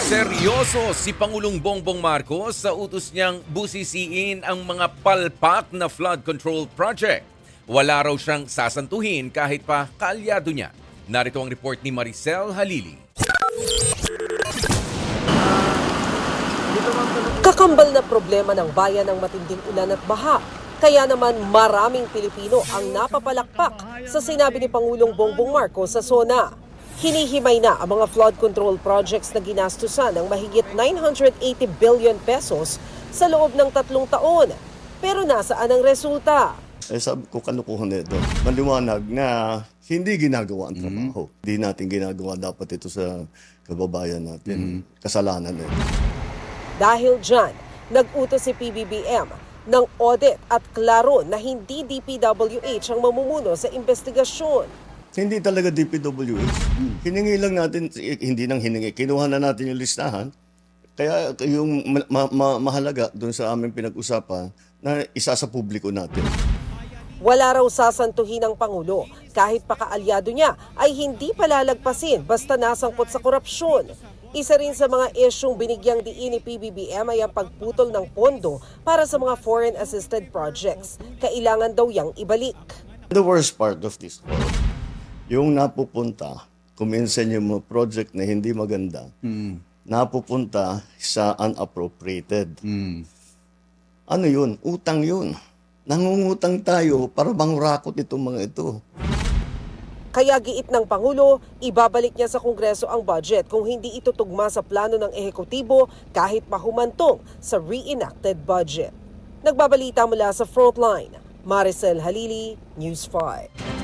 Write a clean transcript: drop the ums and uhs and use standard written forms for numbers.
Seryoso si Pangulong Bongbong Marcos sa utos niyang busisiin ang mga palpak na flood control project. Wala raw siyang sasantuhin kahit pa kaalyado niya. Narito ang report ni Maricel Halili. Kakambal na problema ng bayan ng matinding ulan at baha. Kaya naman maraming Pilipino ang napapalakpak sa sinabi ni Pangulong Bongbong Marcos sa SONA. Hinihimay na ang mga flood control projects na ginastusan ng mahigit 980 billion pesos sa loob ng 3 taon. Pero nasaan ang resulta? Sabi ko, kalukuhan na ito. Maliwanag na hindi ginagawa ang trabaho. Hindi natin ginagawa dapat ito sa kababayan natin. Kasalanan na ito. Dahil dyan, nag-utos si PBBM ng audit at klaro na hindi DPWH ang mamumuno sa investigasyon. Hindi talaga DPWH. Hiningi lang natin, hindi nang hiningi. Kinuha na natin yung listahan. Kaya yung mahalaga doon sa aming pinag-usapan na isa sa publiko natin. Wala raw sasantuhin ng Pangulo kahit pa kaalyado niya ay hindi palalagpasin basta nasangkot sa korupsyon. Isa rin sa mga isyong binigyang diin ni PBBM ay ang pagputol ng pondo para sa mga foreign assisted projects. Kailangan daw yang ibalik. The worst part of this all, yung napupunta, kuminsan yung mga project na hindi maganda, napupunta sa unappropriated. Ano yun? Utang yun. Nangungutang tayo para mangrakot itong mga ito. Kaya giit ng Pangulo, ibabalik niya sa Kongreso ang budget kung hindi ito tugma sa plano ng ehekutibo kahit mahumantong sa reenacted budget. Nagbabalita mula sa Frontline, Maricel Halili, News 5.